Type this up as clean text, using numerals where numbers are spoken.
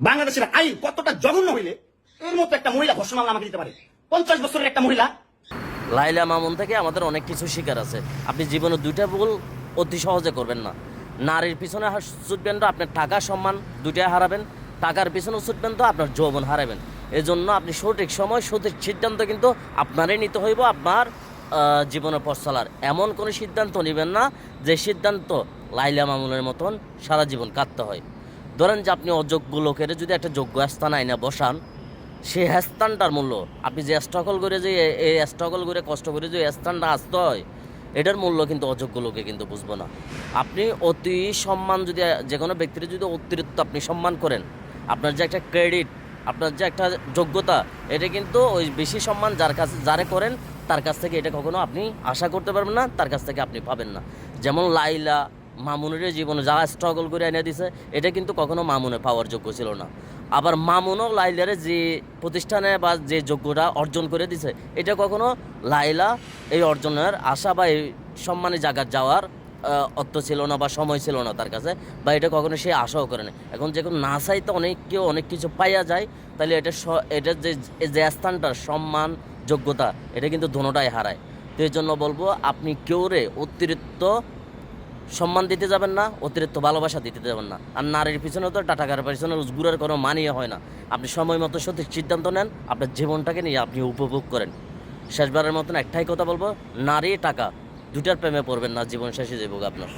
বাংলাদেশের আইন কতটা জঘন্য হইলে এর মতো একটা মহিলা ধর্ষণ মামলা আমাকে দিতে পারে? 50 বছরের একটা মহিলা। লাইলা মামুন থেকে আমাদের অনেক কিছু শিকার আছে। আপনি জীবনে দুইটা ভুল অতি সহজে করবেন না। নারীর পিছনে ছুটবেন তো আপনার টাকা সম্মান দুইটাই হারাবেন, টাকার পিছনে ছুটবেন তো আপনার যৌবন হারাবেন। এই জন্য আপনি সঠিক সময় সঠিক সিদ্ধান্ত কিন্তু আপনারই নিতে হইব আপনার জীবনের পথ চলার। এমন কোনো সিদ্ধান্ত নেবেন না যে সিদ্ধান্ত লাইলা মামুনের মতন সারা জীবন কাটতে হয়। ধরেন যে আপনি অযোগ্য লোকের যদি একটা যোগ্য স্থান আইনা বসান, সেই স্থানটার মূল্য আপনি যে স্ট্রাগল করে যে এই স্ট্রাগল করে কষ্ট করে যে স্থানটা আসতে হয়, এটার মূল্য কিন্তু অযোগ্য লোকে কিন্তু বুঝবো না। আপনি অতি সম্মান যদি যে কোনো ব্যক্তির যদি অতিরিক্ত আপনি সম্মান করেন, আপনার যে একটা ক্রেডিট, আপনার যে একটা যোগ্যতা, এটা কিন্তু ওই বেশি সম্মান যারে করেন তার কাছ থেকে এটা কখনো আপনি আশা করতে পারবেন না, তার কাছ থেকে আপনি পাবেন না। যেমন লাইলা মামুনের জীবনে যারা স্ট্রাগল করে এনে দিছে, এটা কিন্তু কখনো মামুনে পাওয়ার যোগ্য ছিল না। আবার মামুনও লাইলারে যে প্রতিষ্ঠানে বা যে যোগ্যতা অর্জন করে দিছে, এটা কখনো লাইলা এই অর্জনের আশা বা এই সম্মানী জায়গার যাওয়ার অর্থ ছিল না বা সময় ছিল না তার কাছে, বা এটা কখনো সে আশাও করে না। এখন যখন না চাইতে কেউ অনেক কিছু পাইয়া যায়, তাহলে এটা যে স্থানটার সম্মান যোগ্যতা, এটা কিন্তু দোনোটাই হারায়। তো এই জন্য বলবো, আপনি কেউরে অতিরিক্ত সম্মান দিতে যাবেন না, অতিরিক্ত ভালোবাসা দিতে যাবেন না। আর নারীর পিছনে তো টাকার পিছনে উজগুরের কোনো মানিয়ে হয় না। আপনি সময় মতো সঠিক সিদ্ধান্ত নেন, আপনার জীবনটাকে নিয়ে আপনি উপভোগ করেন। শেষবারের মতন একটাই কথা বলবো, নারী টাকা দুটার প্রেমে পড়বেন না, জীবন শেষে যাবো আপনার।